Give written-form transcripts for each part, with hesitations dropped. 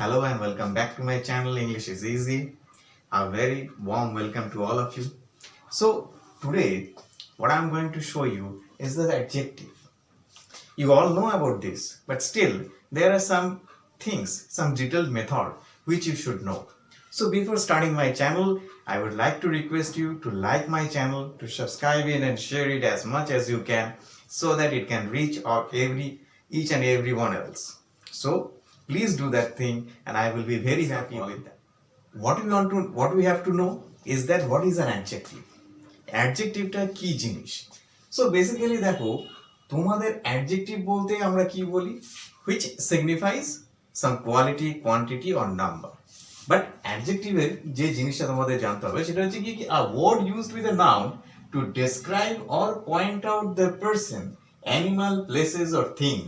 Hello and welcome back to my channel English is Easy. A very warm welcome to all of you. So today what I'm going to show you is the adjective. You all know about this, but still there are some things, some detailed method which you should know. So before starting my channel, I would like to request you to like my channel, to subscribe in and share it as much as you can so that it can reach out each and everyone else. So please do that thing and I will be very happy with that. What we have to know is that what is an adjective? অ্যাডজেক্টিভটা কি জিনিস? So basically দেখো, তোমাদের adjective বলতে আমরা কি বলি, which signifies some quality, quantity or number. But অ্যাডজেক্টিভের যে জিনিসটা তোমাদের জানতে হবে সেটা হচ্ছে কি, a word used with a noun to describe or point out the person, animal, places or thing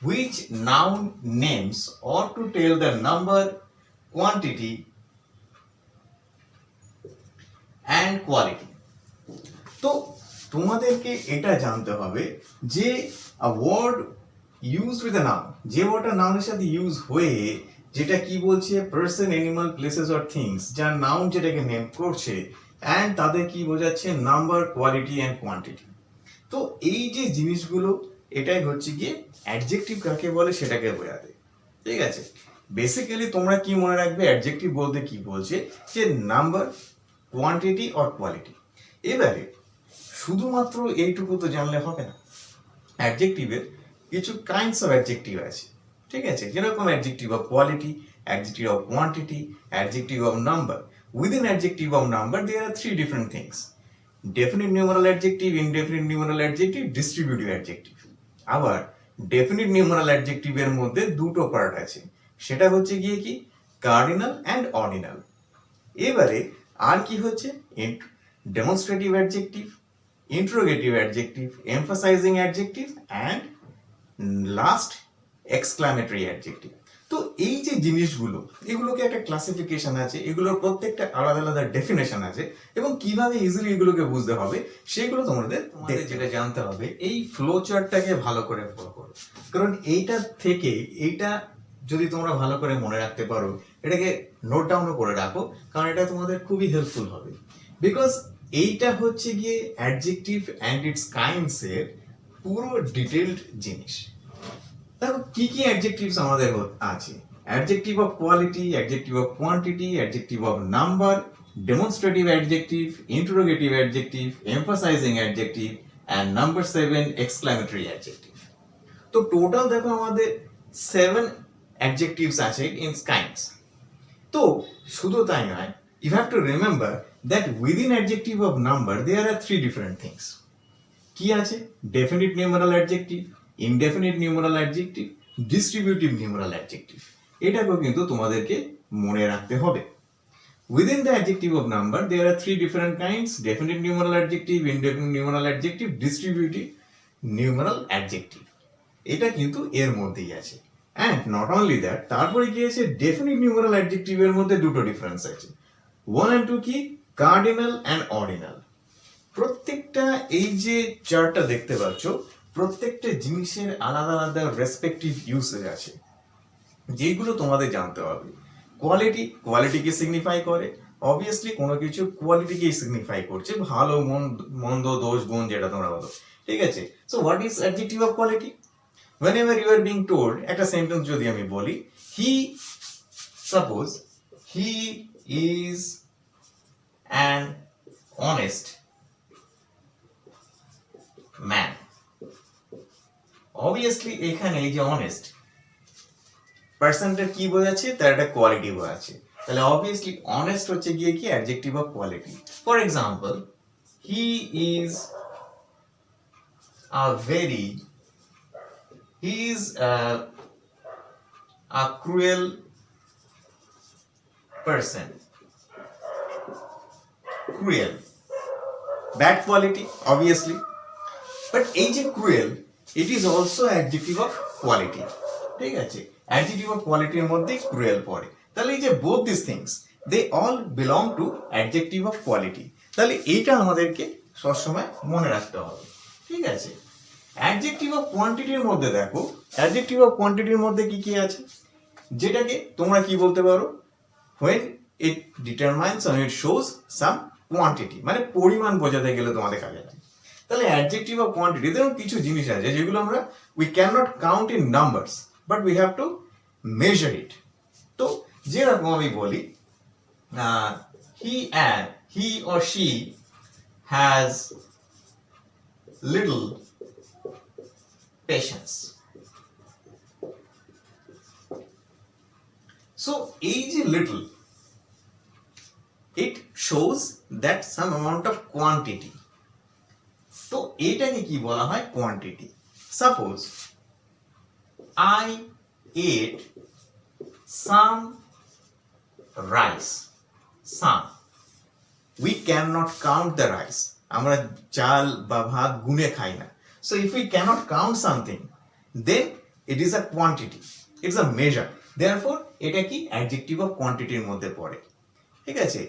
which noun names or to tell the number, quantity and quality. তো তোমাদেরকে এটা জানতে হবে যে a word used with a noun, যে ওয়ার্ডটা নাউনের সাথে ইউজ হয়ে যেটা কি বলছে, person, animal, places or things, যার নাউন যেটাকে নেম করছে, অ্যান্ড তাদের কি বোঝাচ্ছে, নাম্বার, কোয়ালিটি অ্যান্ড কোয়ান্টিটি। তো এই যে জিনিসগুলো, এটাই হচ্ছে গিয়ে অ্যাডজেক্টিভ কাকে বলে সেটাকে বোঝাতে। ঠিক আছে, বেসিক্যালি তোমরা কি মনে রাখবে, অ্যাডজেক্টিভ বলতে কি বলছে, যে নাম্বার, কোয়ান্টিটি অর কোয়ালিটি। এবারে শুধুমাত্র এইটুকু তো জানলে হবে না, অ্যাডজেক্টিভের কিছু কাইন্ডস অফ অ্যাডজেক্টিভ আছে। ঠিক আছে, যেরকম adjective of quality, adjective of quantity, adjective of number. Within adjective of number there are three different things: definite numeral adjective, indefinite numeral adjective, distributive adjective. আবার definite numeral adjective এর মধ্যে দুটো part আছে, সেটা হচ্ছে গিয়ে কি, কার্ডিনাল অ্যান্ড অর্ডিনাল। এবারে আর কি হচ্ছে, demonstrative adjective, interrogative adjective, emphasizing adjective and last exclamatory adjective. তো এই যে জিনিসগুলো, এগুলোকে একটা ক্লাসিফিকেশন আছে, এগুলোর প্রত্যেকটা আলাদা আলাদা ডেফিনেশন আছে, এবং কিভাবে ইজিলি এগুলোকে বুঝতে হবে সেগুলো তোমাদের যেটা জানতে হবে, এই ফ্লো চার্টটাকে ভালো করে ফলো করো। কারণ এইটা যদি তোমরা ভালো করে মনে রাখতে পারো, এটাকে নোট ডাউনও করে রাখো, কারণ এটা তোমাদের খুবই হেল্পফুল হবে। বিকজ এইটা হচ্ছে গিয়ে অ্যাডজেক্টিভ অ্যান্ড ইটস কাইন্ডস এর পুরো ডিটেইলড জিনিস। দেখো কি কি অ্যাডজেক্টিভস আমাদের আছে: adjective of quality, adjective of quantity, adjective of number, demonstrative adjective, interrogative adjective, emphasising adjective and number 7 exclamatory adjective. তো টোটাল দেখো আমাদের 7 অ্যাডজেক্টিভস আছে ইন কাইন্ডস। তো শুধু তাই নয়, you have to remember that within adjective of number there are three different things. কি আছে, definite numeral adjective, indefinite numeral adjective, distributive numeral adjective. এটাকেও কিন্তু তোমাদেরকে মনে রাখতে হবে। Within the adjective of number there are three different kinds: definite numeral adjective, indefinite numeral adjective, distributive numeral adjective. এটা কিন্তু এর মধ্যেই আছে। And not only that, তারপরে কি আছে, definite numeral adjective এর মধ্যে দুটো ডিফারেন্স আছে। 1 and 2 কি, কার্ডিনাল অ্যান্ড অর্ডিনাল। প্রত্যেকটা এই যে চার্টটা দেখতে পাচ্ছ, প্রত্যেকটা জিনিসের আলাদা আলাদা রেসপেক্টিভ ইউসেজ আছে, যেগুলো তোমাদের জানতে হবে। কোয়ালিটিকে সিগনিফাই করে, অবভিয়াসলি কোনো কিছু কোয়ালিটিকেই সিগনিফাই করছে, ভালো মন্দ দোষ গুণ যেটা তোমরা বলো। ঠিক আছে, so what is adjective of quality? whenever you are being told, একটা সেন্টেন্স যদি আমি বলি, suppose he is an honest man. obviously এখানে এই যে অনেস্ট পার্সনটা কি বোঝাচ্ছে, তার একটা কোয়ালিটি বোঝাচ্ছে, তাহলে obviously অনেস্ট হচ্ছে গিয়ে কি, adjective of quality. For example, he is a cruel person. Cruel, bad quality obviously, but এই যে cruel, it is also adjective of quality. ঠিক আছে, adjective of quality এর মধ্যে cruel পড়ে, তাহলে এই যে both these things they all belong to adjective of quality. তাহলে এইটা আমাদেরকে সবসময় মনে রাখতে হবে। ঠিক আছে, অ্যাডজেক্টিভ অফ কোয়ান্টিটির মধ্যে দেখো, অ্যাডজেক্টিভ অফ কোয়ান্টিটির মধ্যে কি কি আছে? যেটাকে তোমরা কি বলতে পারো, when it determines or it shows some quantity, মানে পরিমাণ বোঝাতে গেলে তোমাদের কাজে লাগে। তাহলে অ্যাডজেক্টিভ অফ কোয়ান্টিটি, দেখুন কিছু জিনিস আছে যেগুলো আমরা we cannot count in numbers but we have to measure it। তো যেরকম আমি বলি he or she has little patience। So এই যে little, it shows that some amount of quantity। তো এটাকে কি বলা হয়, quantity. Suppose I ate some rice, some, we cannot count the rice, আমরা চাল বা ভাত গুনে খাই না। So if we cannot count something, then it is a quantity, it's a measure, therefore এটা কি অ্যাডজেক্টিভ অফ কোয়ান্টিটির মধ্যে পড়ে। ঠিক আছে,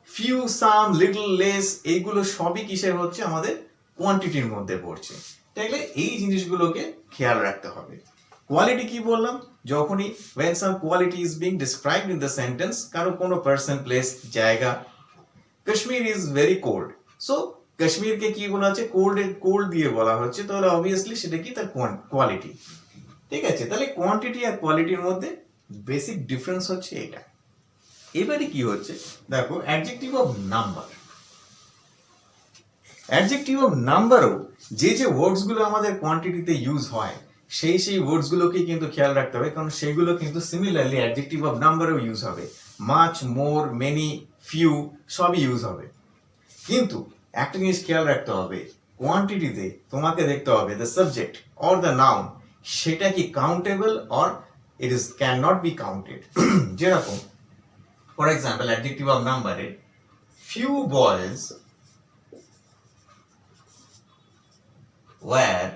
few, some, little, less, এইগুলো সবই কিসের হচ্ছে, আমাদের কোয়ান্টিটির মধ্যে পড়ছে। তাহলে এই জিনিসগুলোকে খেয়াল রাখতে হবে। কোয়ালিটি কি বললাম, যখনই when some quality is being described in the sentence, কারো কোনো person, place, জায়গা। Kashmir is very cold, so কাশ্মীরকে কি বলা হচ্ছে, কোল্ড দিয়ে বলা হচ্ছে, তাহলে অবভিয়াসলি সেটা কি, তার কোয়ালিটি। ঠিক আছে, তাহলে কোয়ান্টিটি আর কোয়ালিটির মধ্যে বেসিক ডিফারেন্স হচ্ছে এটা। এবারে কি হচ্ছে দেখো, adjective of number. Adjective of নাম্বারও যে ওয়ার্ডস গুলো আমাদের কোয়ান্টিটিতে ইউজ হয়, সেই ওয়ার্ডস গুলোকে কিন্তু খেয়াল রাখতে হবে, কারণ সেগুলো কিন্তু সিমিলারলি অ্যাডজেক্টিভ অফ নাম্বারেও ইউজ হবে। মাচ, মোর, মেনি, ফিউ সবই ইউজ হবে। কিন্তু একটা জিনিস খেয়াল রাখতে হবে, কোয়ান্টিটিতে তোমাকে দেখতে হবে the subject or the noun, সেটা কি countable or it is can not be counted. যেরকম ফর এক্সাম্পল অ্যাডজেক্টিভ অফ নাম্বারে few boys were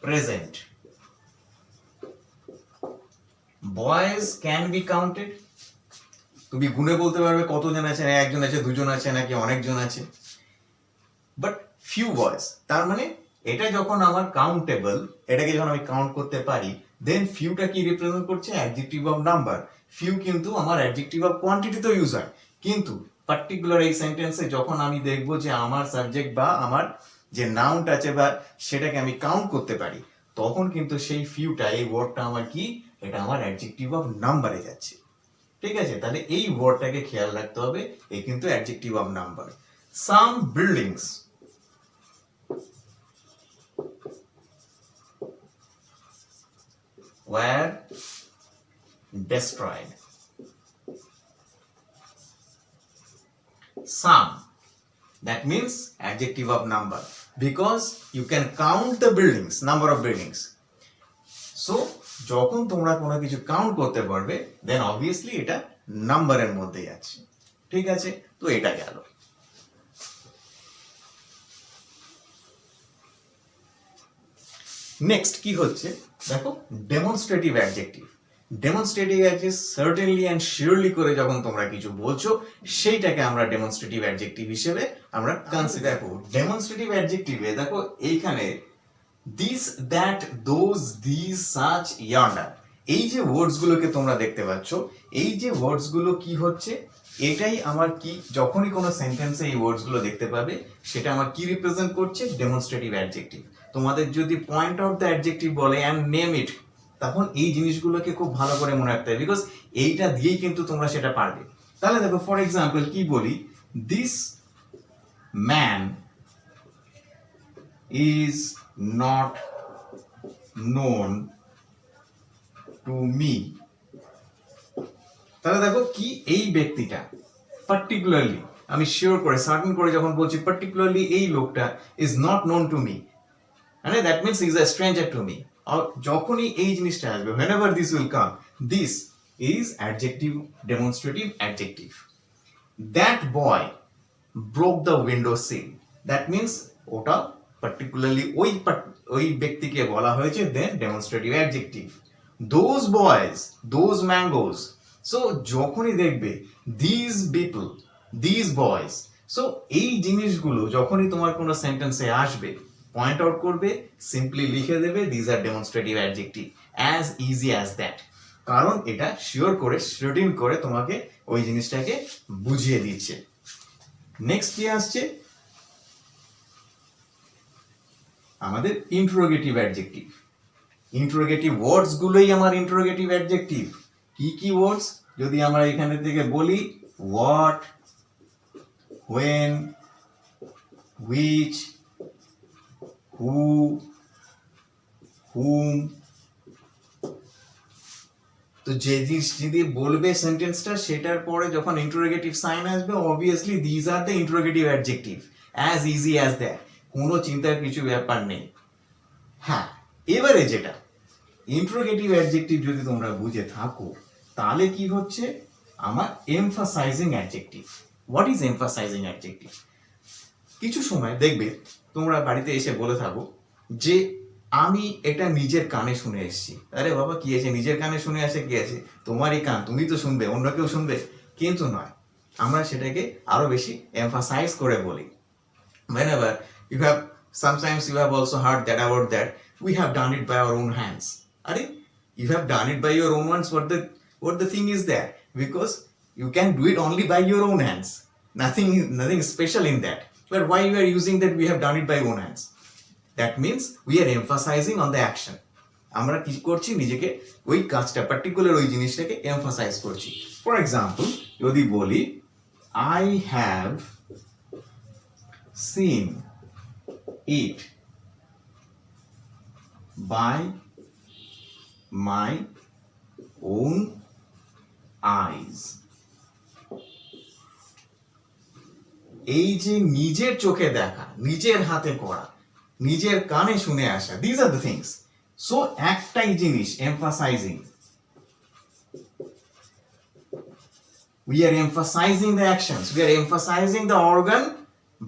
present, boys can be counted, তুমি গুণে বলতে পারবে কতজন আছে, একজন আছে, দুজন আছে, নাকি অনেকজন আছে, বাট few boys, তার মানে এটা যখন আমার কাউন্টেবল, এটাকে যখন আমি কাউন্ট করতে পারি, দেন ফিউটা কি রিপ্রেজেন্ট করছে, অ্যাডজেক্টিভ অফ নাম্বার। ফিউ কিন্তু আমার অ্যাডজেক্টিভ অফ কোয়ান্টিটিতেও ইউজ হয়, কিন্তু পার্টিকুলার এই সেন্টেন্সে যখন আমি দেখবো যে আমার সাবজেক্ট বা আমার যে নাউনটা আছে বা সেটাকে আমি কাউন্ট করতে পারি, তখন কিন্তু সেই ফিউটা, এই ওয়ার্ডটা আমার কি, এটা আমার অ্যাডজেক্টিভ অফ নাম্বারে যাচ্ছে। ঠিক আছে, তাহলে এই ওয়ার্ডটাকে খেয়াল রাখতে হবে, এই কিন্তু adjective of number. Some buildings were destroyed, some, that means adjective of number, because you can count the buildings, number of buildings। so যখন তোমরা কোনো কিছু কাউন্ট করতে পারবে, দেন অবভিয়াসলি এটা নাম্বারের মধ্যে যাচ্ছে। ঠিক আছে, তো এটা গেল। নেক্সট কি হচ্ছে দেখো, demonstrative adjective. Demonstrative adjective certainly and surely করে যখন তোমরা কিছু বলছো, সেইটাকে আমরা ডেমনস্ট্রেটিভ অ্যাডজেক্টিভ হিসেবে আমরা কনসিডার করব। ডেমনস্ট্রেটিভ অ্যাডজেক্টিভে দেখো এইখানে this, that, those, this, such, yonder, এই যে ওয়ার্ডস গুলোকে তোমরা দেখতে পাচ্ছ, এই যে ওয়ার্ডস গুলো কি হচ্ছে, এটাই আমার কি, যখনই কোনো সেন্টেন্সে এই ওয়ার্ডস গুলো দেখতে পাবে, সেটা আমার কি রিপ্রেজেন্ট করছে, ডেমনস্ট্রেটিভ অ্যাডজেক্টিভ। তোমাদের যদি পয়েন্ট আউট দ্য অ্যাডজেক্টিভ বলে অ্যান্ড নেম ইট, তখন এই জিনিসগুলোকে খুব ভালো করে মনে রাখতে হবে, বিকজ এইটা দিয়েই কিন্তু তোমরা সেটা পারবে। তাহলে দেখো ফর এক্সাম্পল কি বলি, this man is not known to me. তাহলে দেখো কি, এই ব্যক্তিটা পার্টিকুলারলি, আমি শিওর করে সার্টেন করে যখন বলছি পার্টিকুলারলি এই লোকটা is not known to me, মানে that means is a stranger to me. যখনই এই জিনিসটা আসবে, whenever this will come, this is adjective, demonstrative adjective. That boy broke the window sill, that means ওটা particularly ওই ব্যক্তিকে বলা হয়েছে, then demonstrative adjective. Those boys, those mangoes, so যখনই দেখবে these people, these boys, so এই জিনিসগুলো যখনই তোমার কোনো সেন্টেন্সে আসবে, পয়েন্ট আউট করবে, সিম্পলি লিখে দেবে দিস আর demonstrative adjective, as easy as that. কারণ এটা শিওর করে শ্রেডিং করে তোমাকে ওই জিনিসটাকে বুঝিয়ে দিচ্ছে। নেক্সট কি আসছে আমাদের ইন্টারোগেটিভ অ্যাডজেক্টিভ। ইন্টারোগেটিভ ওয়ার্ডস গুলোই আমার ইন্টারোগেটিভ অ্যাডজেক্টিভ। কি কি ওয়ার্ডস যদি আমরা এখানে থেকে বলি, হোয়াট, হোয়েন, হুইচ, হু, হুম, তো যে জিনিস যদি বলবে সেন্টেন্সটা সেটার পরে যখন ইন্টারোগেটিভ সাইন আসবে obviously these are the interrogative adjective, as easy as that, কোনো চিন্তার কিছু ব্যাপার নেই। হ্যাঁ, এবারে যেটা ইন্টারোগেটিভ অ্যাডজেক্টিভ যদি তোমরা বুঝে থাকো তাহলে কি হচ্ছে আমার emphasising adjective. What is emphasising adjective? কিছু সময় দেখবে তোমরা বাড়িতে এসে বলে থাকো যে আমি এটা নিজের কানে শুনে এসেছি। আরে বাবা কি আছে, নিজের কানে শুনে আসে কি আছে, তোমারই কান, তুমি তো শুনবে, অন্য কেউ শুনবে? কিন্তু নয়, আমরা সেটাকে আরো বেশি এমফাসাইজ করে বলি। whenever you have sometimes you have also heard that about that we have done it by our own hands. Are you have done it by your own hands? What the thing is there, because you can do it only by your own hands, nothing special in that. But why you are using that we have done it by own hands? That means we are emphasizing on the action. আমরা কি করছি, নিজেকে ওই কাজটা particular ওই জিনিসটাকে emphasise করছি। For example যদি বলি I have seen it by my own eyes. এই যে নিজের চোখে দেখা, নিজের হাতে করা, নিজের কানে শুনে আসা, these are the things. So একটাই জিনিস emphasizing. We are emphasizing the actions, we are emphasizing the organ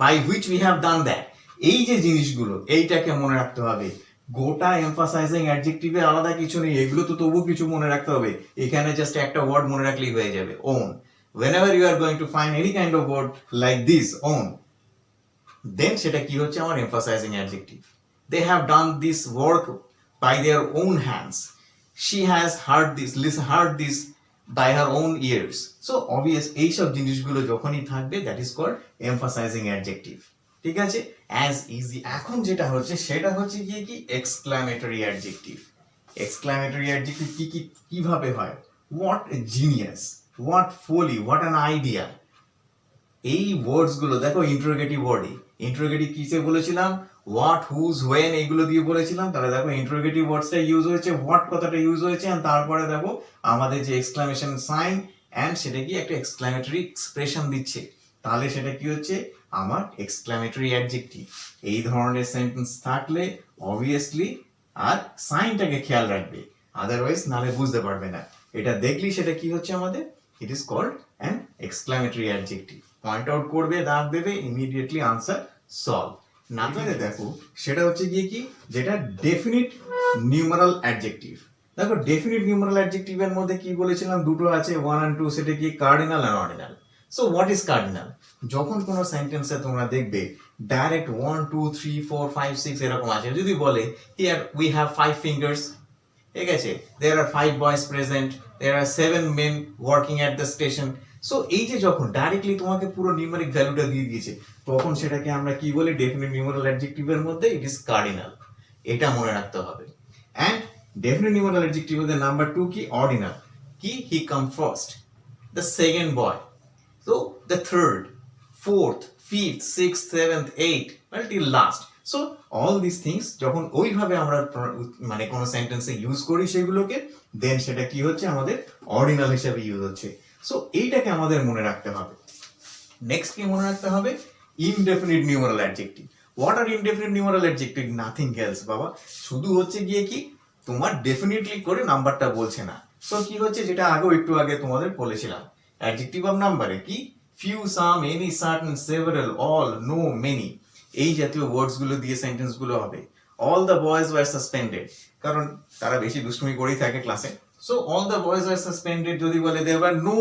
by which we have done that. এই যে জিনিসগুলো এইটাকে মনে রাখতে হবে। গোটা এমফাসাইজিং অ্যাডজেক্টিভে আলাদা কিছু নেই, এগুলো তো তবু কিছু মনে রাখতে হবে। এখানে জাস্ট একটা ওয়ার্ড মনে রাখলেই হয়ে যাবে, own. Whenever you are going to find any kind of word like this, own, then সেটা কি হচ্ছে আমার emphasising adjective. They have done this work by their own hands. She has heard this by her own ears. So obvious এইসব জিনিসগুলো যখনই থাকবে that is called emphasizing adjective. ঠিক আছে, as easy। এখন যেটা হচ্ছে সেটা হচ্ছে কি exclamatory adjective. Exclamatory adjective কিভাবে হয়? What a genius, what folly, what an idea. এই ওয়ার্ডস গুলো দেখো ইন্টারোগেটিভ ওয়ার্ডই। ইন্টারোগেটিভ কিসে বলেছিলাম? হোয়াট, হুজ, হোয়েন এইগুলো দিয়ে বলেছিলাম। তাহলে দেখো ইন্টারোগেটিভ ওয়ার্ডসটা ইউজ হয়েছে, হোয়াট কথাটা ইউজ হয়েছে, আর তারপরে দেখো আমাদের যে এক্সক্লামেশন সাইন এন্ড সেটা কি একটা এক্সক্লামেটরি এক্সপ্রেশন দিচ্ছে। তাহলে সেটা কি হচ্ছে আমার এক্সক্লামেটরি অ্যাডজেক্টিভ। এই ধরনের সেন্টেন্স থাকলে অবভিয়াসলি আর সাইনটাকে খেয়াল রাখবে, আদারওয়াইজ নালে বুঝতে পারবে না। এটা দেখলি সেটা কি হচ্ছে আমাদের, it is called an exclamatory adjective. Point out করবে, দাগ দেবে, ইমিডিয়েটলি আনসার সলভ। না পেলে দেখো সেটা হচ্ছে গিয়ে কি যেটা ডেফিনিট নিউমারাল অ্যাডজেক্টিভ। দেখো ডেফিনিট নিউমারাল অ্যাডজেক্টিভের মধ্যে কি বলেছিলাম, দুটো আছে, 1 and 2, সেটা কি কার্ডিনাল আর ordinal. So what is cardinal? যখন কোনো সেন্টেন্সে তোমরা দেখবে ডাইরেক্ট 1 2 3 4 5 6 এরকম আছে, যদি বলে হিয়ার উই হ্যাভ 5 ফিঙ্গার্স, ঠিক আছে, there are 5 boys present, there are 7 men working at the station. So এই যে যখন ডাইরেক্টলি তোমাকে পুরো নিউমেরিক ভ্যালুটা দিয়ে দিয়েছে তখন সেটাকে আমরা কি বলি, ডেফিনিট নিউমারাল অ্যাডজেক্টিভের মধ্যে ইট ইজ কার্ডিনাল। এটা মনে রাখতে হবে। এন্ড ডেফিনিট নিউমারাল অ্যাডজেক্টিভ এর নাম্বার 2 কি অর্ডিনাল, কি he came first, the second boy, so the third, fourth, fifth, sixth, seventh, eight, till last. So all this things যখন ওইভাবে আমরা মানে কোনো সেন্টেন্সে ইউজ করি সেগুলোকে, দেন সেটা কি হচ্ছে আমাদের অর্ডিনাল হিসেবে ইউজ হচ্ছে। সো এইটাকে আমাদের মনে রাখতে হবে। নেক্সট কি মনে রাখতে হবে, indefinite numeral adjective. What are indefinite numeral adjective? Nothing else বাবা, শুধু হচ্ছে গিয়ে কি তোমার ডেফিনিটলি করে নাম্বারটা বলছে না। সো কি হচ্ছে যেটা একটু আগে তোমাদের বলেছিলাম, অ্যাডজেক্টিভ অফ নাম্বারে কি few, some, any, certain, several, all, no, many, এই জাতীয় ওয়ার্ডস গুলো দিয়ে সেন্টেন্স গুলো হবে। All the boys were suspended, কারণ তারা বেশি দুষ্টুমি করেই থাকে ক্লাসে। So all the boys were suspended যদি বলে there were no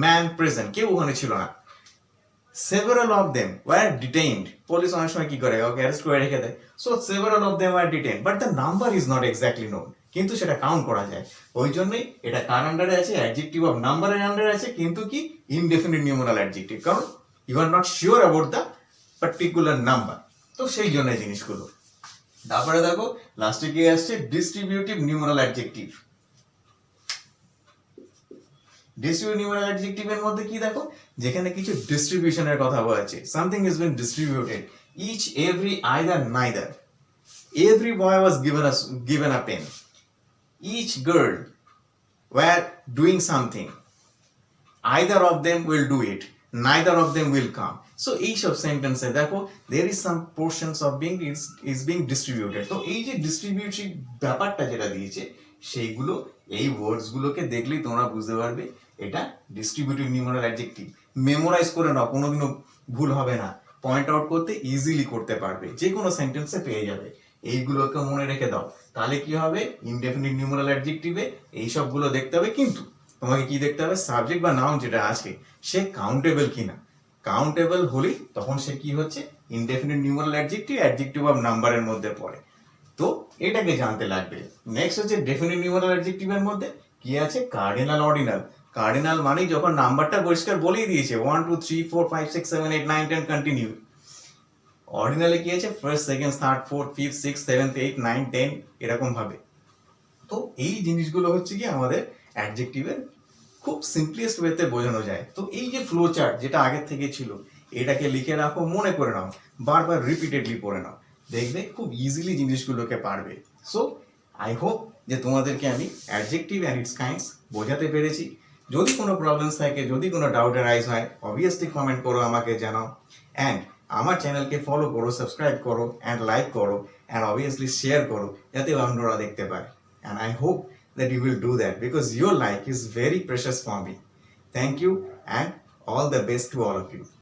man present, কেউ ওখানে ছিল না। several of them were detained, পুলিশ অনেক সময় কি করে ওকে অ্যারেস্ট করে রেখে দেয়। So several of them were detained, but the number is not exactly known, কিন্তু সেটা কাউন্ট করা যায়। ওই জন্যই এটা কার আন্ডারে আছে, অ্যাডজেক্টিভ অফ নাম্বারের আন্ডারে আছে, কিন্তু কি ইনডেফিনিট নিউমেরাল অ্যাডজেক্টিভ, কারণ you are not sure about the particular number. তো সেই জন্য জিনিসগুলো। তারপরে দেখো লাস্টে কি আসছে, distributive numeral adjective. Distributive numeral অ্যাডজেক্টিভের মধ্যে কি দেখো, যেখানে কিছু ডিস্ট্রিবিউশনের কথা বলা আছে, something is been distributed, each, every, either, neither. Every boy was given a pen. Each girl were doing something. Either of them will do it. Neither of them will come. So each of sentence দেখো there is some portions of being is being distributed. তো এই যে distributive ব্যাপারটা যেটা দিয়েছে, সেইগুলো এই ওয়ার্ডস গুলোকে দেখলেই তোমরা বুঝতে পারবে এটা ডিস্ট্রিবিউটিভ নিউমেরাল অ্যাডজেক্টিভ। মেমোরাইজ করে নাও, কোনোদিনও ভুল হবে না, পয়েন্ট আউট করতে ইজিলি করতে পারবে, যে কোনো সেন্টেন্সে পেয়ে যাবে। এইগুলোকে মনে রেখে দাও, তাহলে কি হবে, ইনডেফিনিট নিউমেরাল অ্যাডজেক্টিভে এই সবগুলো দেখতে হবে। কিন্তু তোমাকে কি দেখতে হবে, সাবজেক্ট বা নাউন যেটা আছে সে কাউন্টেবল কিনা। কাউন্টেবল হলেই তখন সে কি হচ্ছে, indefinite numeral adjective, adjective of নাম্বারের মধ্যে পড়ে। তো এটাকে জানতে লাগবে। নেক্সট হচ্ছে ডেফিনিট নিউমেরাল অ্যাডজেক্টিভের মধ্যে কি আছে, কার্ডিনাল, অর্ডিনাল। কার্ডিনাল মানে যখন নাম্বারটা পরিষ্কার বলেই দিয়েছে 1 2 3 4 5 6 7 8 9 10 কন্টিনিউ। অর্ডিনালে কি আছে, first, second, third, fourth, fifth, six, seventh, 8 9 10 এরকম ভাবে। তো এই জিনিসগুলো হচ্ছে কি আমাদের অ্যাডজেক্টিভের খুব সিম্পলেস্ট ওয়েতে বোঝানো যায়। তো এই যে ফ্লো চার্ট যেটা আগের থেকে ছিল, এটাকে লিখে রাখো, মনে করে নাও, বারবার রিপিটেডলি পড়ে নাও, দেখবে খুব ইজিলি জিনিসগুলোকে পারবে। সো আই হোপ যে তোমাদেরকে আমি অ্যাডজেক্টিভ অ্যান্ড ইটস কাইন্ডস বোঝাতে পেরেছি। যদি কোনো প্রবলেমস থাকে, যদি কোনো ডাউট রাইজ হয়, অবভিয়াসলি কমেন্ট করো, আমাকে জানাও। অ্যান্ড আমার চ্যানেলকে ফলো করো, সাবস্ক্রাইব করো, অ্যান্ড লাইক করো, অ্যান্ড অবভিয়াসলি শেয়ার করো, যাতে অন্যরা দেখতে পারে। And I hope that you will do that because your like is very precious for me. Thank you and all the best to all of you.